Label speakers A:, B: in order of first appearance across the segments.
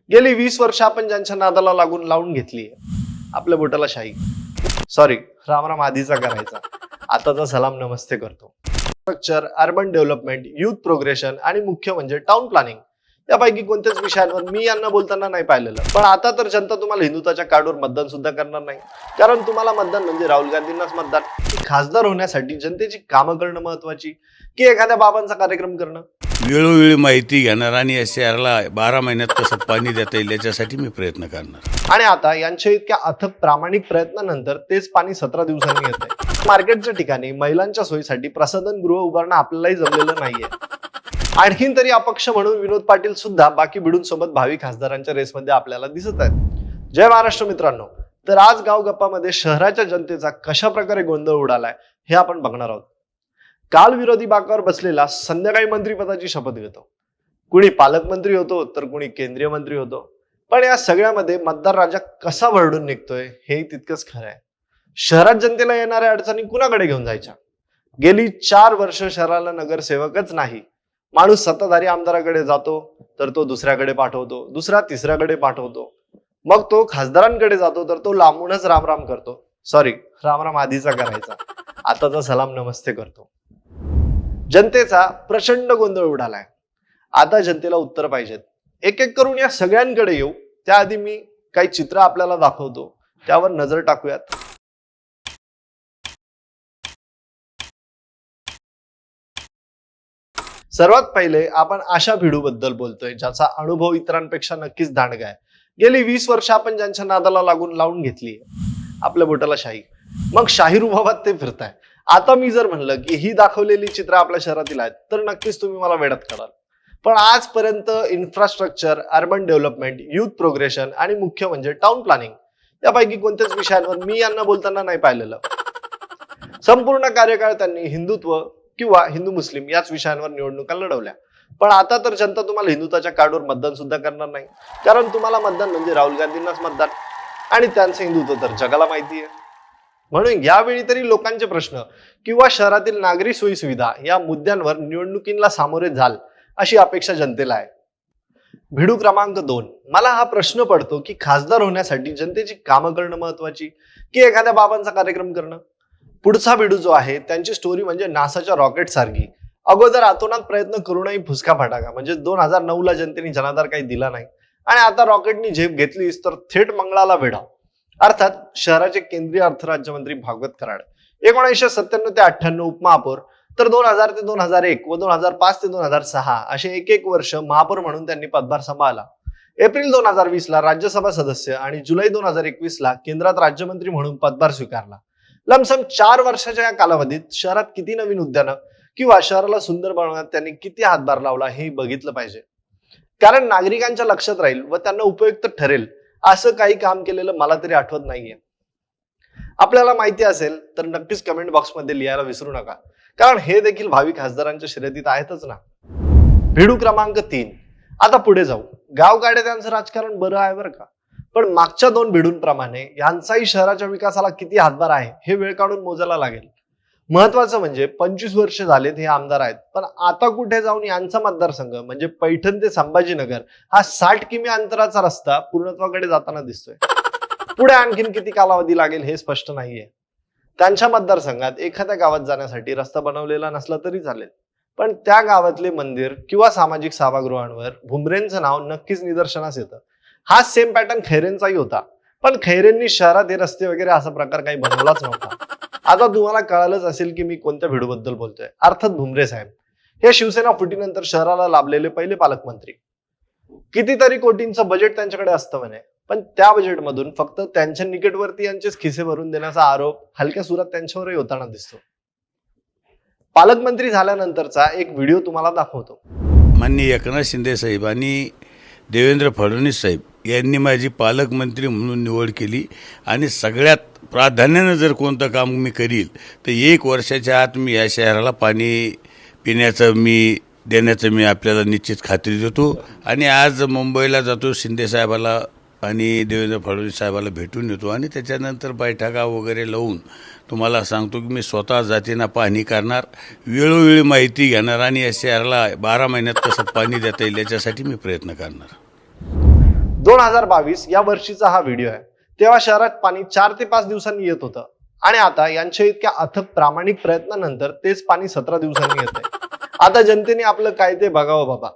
A: गेली 20 वर्ष आपण ज्यांच्या नादाला लावून घेतली आपल्या बोटाला शाई. सॉरी, राम आधीचा करायचा, आताचा सलाम नमस्ते करतो. Structure, urban development, youth progression आणि मुख्य म्हणजे टाउन प्लॅनिंग यापैकी कोणत्याच विषयांवर मी यांना बोलताना नाही पाहिलेलं. पण आता तर जनता तुम्हाला हिंदुत्वाच्या कार्डवर मतदान सुद्धा करणार नाही. कारण तुम्हाला मतदान म्हणजे राहुल गांधींनाच मतदान. खासदार होण्यासाठी जनतेची कामं करणं महत्वाची की एखाद्या बाबांचा कार्यक्रम करणं?
B: वेळोवेळी माहिती घेणार आणि या शहराला 12 महिन्यात कसं पाणी देता येईल याच्यासाठी मी प्रयत्न करणार.
A: आणि आता यांच्या इतक्या अथक प्रामाणिक प्रयत्नानंतर तेच पाणी 17 दिवसांनी येतंय. मार्केटच्या ठिकाणी महिलांच्या सोयीसाठी प्रसाधन गृह उभारणं आपल्यालाही जमलेलं नाहीये. आणखीन तरी अपक्ष म्हणून विनोद पाटील सुद्धा बाकी भिडूंसोबत भावी खासदारांच्या रेसमध्ये आपल्याला दिसत आहेत. जय महाराष्ट्र मित्रांनो. तर आज गाव गप्पामध्ये शहराच्या जनतेचा कशा प्रकारे गोंधळ उडालाय हे आपण बघणार आहोत. काल विरोधी बाकावर बसलेला संध्याकाळी मंत्रीपदाची शपथ घेतो. कुणी पालकमंत्री होतो तर कुणी केंद्रीय मंत्री होतो. पण या सगळ्यामध्ये मतदार राजा कसा भरडून निघतोय हे तितकंच खरं आहे. शहरात जनतेला येणाऱ्या अडचणी कुणाकडे घेऊन जायच्या? गेली 4 वर्ष शहराला नगरसेवकच नाही. माणूस सत्ताधारी आमदाराकडे जातो तर तो दुसऱ्याकडे पाठवतो, दुसरा तिसऱ्याकडे पाठवतो, मग तो खासदारांकडे जातो तर तो लांबूनच राम करतो. सॉरी, राम आधीचा करायचा, आताचा सलाम नमस्ते करतो. जनतेचा प्रचंड गोंधळ उडालाय. आता जनतेला उत्तर पाहिजेत. एक एक करून या सगळ्यांकडे येऊ. त्याआधी मी काही चित्र आपल्याला दाखवतो, त्यावर नजर टाकूयात. सर्वात पहिले आपण अशा भिडू बद्दल बोलतोय ज्याचा अनुभव इतरांपेक्षा नक्कीच दांडगा आहे. गेली 20 वर्ष आपण ज्यांच्या नादाला लावून घेतली आपल्या बोटाला शाही. मग शाही रुबाबात ते फिरताय. आता मी जर म्हणलं की ही दाखवलेली चित्र आपल्या शहरातील आहेत तर नक्कीच तुम्ही मला वेड्यात काढाल. पण आजपर्यंत infrastructure, urban development, youth progression आणि मुख्य म्हणजे टाउन प्लॅनिंग यापैकी कोणत्याच विषयांवर मी यांना बोलताना नाही पाहिलेलं. संपूर्ण कार्यकाळ त्यांनी हिंदुत्व किंवा हिंदू मुस्लिम याच विषयांवर निवडणुका लढवल्या. पण आता तर जनता तुम्हाला हिंदुत्वाच्या कार्डवर मतदान सुद्धा करणार नाही. कारण तुम्हाला मतदान म्हणजे राहुल गांधींनाच मतदान आणि त्यांचं हिंदुत्व तर जगाला माहिती आहे. म्हणून यावेळी तरी लोकांचे प्रश्न किंवा शहरातील नागरी सोयी सुविधा या मुद्द्यांवर निवडणुकीला सामोरे जाल अशी अपेक्षा जनतेला आहे. भिडू क्रमांक 2. मला हा प्रश्न पडतो की खासदार होण्यासाठी जनतेची कामं करणं महत्वाची की एखाद्या बाबांचा कार्यक्रम करणं? पुढचा भिडू जो आहे त्यांची स्टोरी म्हणजे नासाच्या रॉकेट सारखी. अगोदर आतोनात प्रयत्न करूनही फुसका फटाका. म्हणजे 2009ला जनतेने जनाधार काही दिला नाही आणि आता रॉकेटनी झेप घेतलीस तर थेट मंगळाला वेढा. अर्थात शहराचे केंद्रीय अर्थराज्यमंत्री भागवत कराड 1997 ते 98 उपमहापौर, तर 2000 ते 2001 व 2005 ते 2006 असे एक वर्ष महापौर म्हणून त्यांनी पदभार सांभाळला. एप्रिल 2020 ला राज्यसभा सदस्य आणि जुलै 2021 ला केंद्रात राज्यमंत्री म्हणून पदभार स्वीकारला. लमसम 4 वर्षाच्या या कालावधीत शहरात किती नवीन उद्यानं किंवा शहराला सुंदर बनवण्यात त्यांनी किती हातभार लावला हे बघितलं पाहिजे. कारण नागरिकांच्या लक्षात राहील व त्यांना उपयुक्त ठरेल असं काही काम केलेलं मला तरी आठवत नाहीये. आपल्याला माहिती असेल तर नक्कीच कमेंट बॉक्समध्ये लिहायला विसरू नका. कारण हे देखील भावी खासदारांच्या शर्यतीत आहेतच ना. भिडू क्रमांक 3. आता पुढे जाऊ. गावगाड्या त्यांचं राजकारण बरं आहे बरं का, पण मागच्या 2 भिडूंप्रमाणे यांचाही शहराच्या विकासाला किती हातभार आहे हे वेळ काढून मोजायला लागेल. महत्वाचं म्हणजे 25 वर्ष झालेत हे आमदार आहेत, पण आता कुठे जाऊन यांचा मतदारसंघ म्हणजे पैठण ते संभाजीनगर हा 60 किमी अंतराचा रस्ता पूर्णत्वाकडे जाताना दिसतोय. पुढे आणखीन किती कालावधी लागेल हे स्पष्ट नाहीये. त्यांच्या मतदारसंघात एखाद्या गावात जाण्यासाठी रस्ता बनवलेला नसला तरी चालेल, पण त्या गावातले मंदिर किंवा सामाजिक सभागृहांवर भुमरेंचं नाव नक्कीच निदर्शनास येतं. हा सेम पॅटर्न खैरेंचाही होता, पण खैरेंनी शहरात हे रस्ते वगैरे असा प्रकार काही बनवलाच नव्हता. आता तुम्हाला कळालंच असेल की मी कोणत्या भिडूबद्दल बोलतोय. अर्थात भुमरे साहेब हे शिवसेना फुटीनंतर शहराला लाभलेले पहिले पालकमंत्री. कितीतरी कोटींचं बजेट त्यांच्याकडे असतं म्हणे, पण त्या बजेटमधून फक्त त्यांच्या निकटवर्ती यांचेच खिसे भरून देण्याचा आरोप हलक्या सुरात त्यांच्यावरही होताना दिसतो. पालकमंत्री झाल्यानंतरचा एक व्हिडिओ तुम्हाला दाखवतो.
B: माननीय एकनाथ शिंदे साहेब आणि देवेंद्र फडणवीस साहेब यांनी माझी पालकमंत्री म्हणून निवड केली आणि सगळ्यात प्राधान्यानं जर कोणतं काम मी करील तर 1 वर्षाच्या आत मी या शहराला पाणी पिण्याचं देण्याचं मी आपल्याला निश्चित खात्री देतो. आणि आज मुंबईला जातो, शिंदे साहेबाला आणि देवेंद्र फडणवीस साहेबाला भेटून येतो आणि त्याच्यानंतर बैठका वगैरे लावून तुम्हाला सांगतो की मी स्वतः जातीनं पाहणी करणार, वेळोवेळी माहिती घेणार आणि या शहराला 12 महिन्यात कसं पाणी देता येईल याच्यासाठी मी प्रयत्न करणार.
A: 2022 या वर्षीचा हा व्हिडिओ आहे. तेव्हा शहरात पाणी 4 ते 5 दिवसांनी येत होतं आणि आता यांच्या इतक्या अथक प्रामाणिक प्रयत्नानंतर तेच पाणी 17 दिवसांनी येतंय. आता जनतेने आपलं काय ते बघावं बाबा.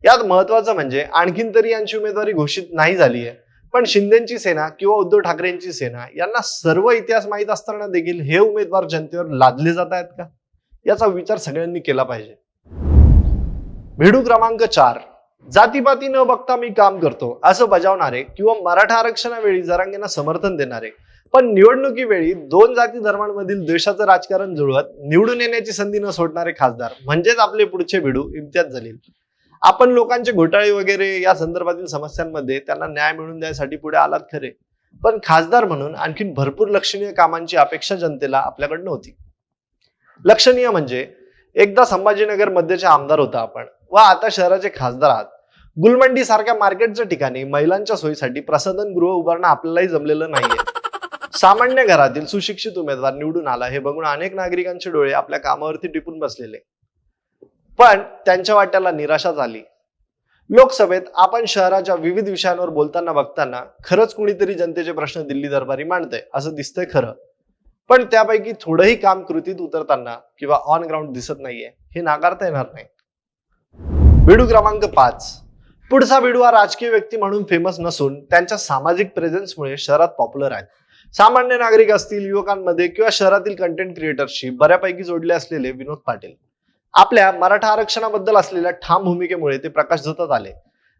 A: यात महत्वाचं म्हणजे आणखीन तरी यांची उमेदवारी घोषित नाही झाली आहे, पण शिंदेची सेना किंवा उद्धव ठाकरेंची सेना यांना सर्व इतिहास माहीत असताना देखील हे उमेदवार जनतेवर लादले जात आहेत का, याचा विचार सगळ्यांनी केला पाहिजे. व्हिडिओ क्रमांक 4. जातीपाती न बघता मी काम करतो असं बजावणारे किंवा मराठा आरक्षणावेळी जरांगेंना समर्थन देणारे, पण निवडणुकीवेळी 2 जाती धर्मांमधील द्वेषाचं राजकारण जुळवत निवडून येण्याची संधी न सोडणारे खासदार म्हणजेच आपले पुढचे भिडू इम्तियाज जलील. आपण लोकांचे घोटाळे वगैरे या संदर्भातील समस्यांमध्ये त्यांना न्याय मिळवून द्यायसाठी पुढे आलात खरे, पण खासदार म्हणून आणखीन भरपूर लक्षणीय कामांची अपेक्षा जनतेला आपल्याकडनं होती. लक्षणीय म्हणजे एकदा संभाजीनगर मध्येचे आमदार होता आपण व आता शहराचे खासदार आहात. गुलमंडी सारख्या मार्केटच्या ठिकाणी महिलांच्या सोयीसाठी प्रसाधन गृह उभारणं आपल्यालाही जमलेलं नाहीये. सामान्य घरातील सुशिक्षित उमेदवार निवडून आला हे बघून अनेक नागरिकांचे डोळे आपल्या कामावरती टिपून बसलेले, पण त्यांच्या वाट्याला निराशा झाली. लोकसभेत आपण शहराच्या विविध विषयांवर बोलताना बघताना खरंच कुणीतरी जनतेचे प्रश्न दिल्ली दरबारी मांडतंय असं दिसतंय खरं, पण त्यापैकी थोडंही काम कृतीत उतरताना किंवा ऑन ग्राउंड दिसत नाहीये हे नाकारता येणार नाही. व्हिडिओ क्रमांक 5. पुढचा व्हिडिओ हा राजकीय व्यक्ती म्हणून फेमस नसून त्यांच्या सामाजिक प्रेझेन्समुळे शहरात पॉप्युलर आहेत. सामान्य नागरिक असतील, युवकांमध्ये किंवा शहरातील कंटेंट क्रिएटर्सशी बऱ्यापैकी जोडले असलेले विनोद पाटील. आपल्या मराठा आरक्षणाबद्दल असलेल्या ठाम भूमिकेमुळे ते प्रकाशझोतात आले.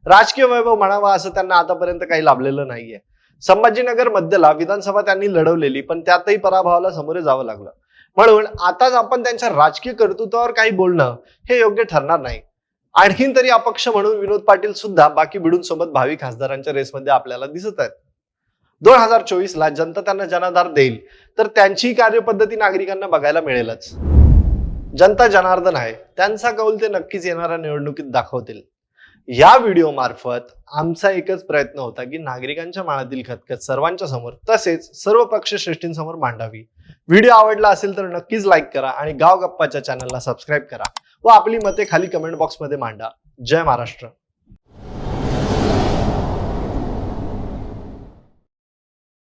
A: राजकीय वैभव म्हणावा असं त्यांना आतापर्यंत काही लाभलेलं नाहीये. संभाजीनगर मध्यला विधानसभा त्यांनी लढवलेली, पण त्यातही पराभवाला सामोरे जावं लागलं. म्हणून आताच आपण त्यांच्या राजकीय कर्तृत्वावर काही बोलणं हे योग्य ठरणार नाही. आणखीन तरी अपक्ष म्हणून विनोद पाटील सुद्धा बाकी भिडूंसोबत भावी खासदारांच्या रेसमध्ये आपल्याला दिसत आहेत. 2024 ला जनता त्यांना जनाधार देईल तर त्यांची कार्यपद्धती नागरिकांना बघायला मिळेलच. जनता जनार्दन आहे, त्यांचा कौल ते नक्कीच येणाऱ्या निवडणुकीत दाखवतील. या व्हिडिओ मार्फत आमचा एकच प्रयत्न होता की नागरिकांच्या मनातील खतखत सर्वांच्या समोर तसेच सर्व पक्षश्रेष्ठींसमोर मांडावी. व्हिडिओ आवडला असेल तर नक्कीच लाईक करा आणि गाव गप्पाच्या चॅनलला सबस्क्राईब करा व आपली मते खाली कमेंट बॉक्समध्ये मांडा. जय महाराष्ट्र.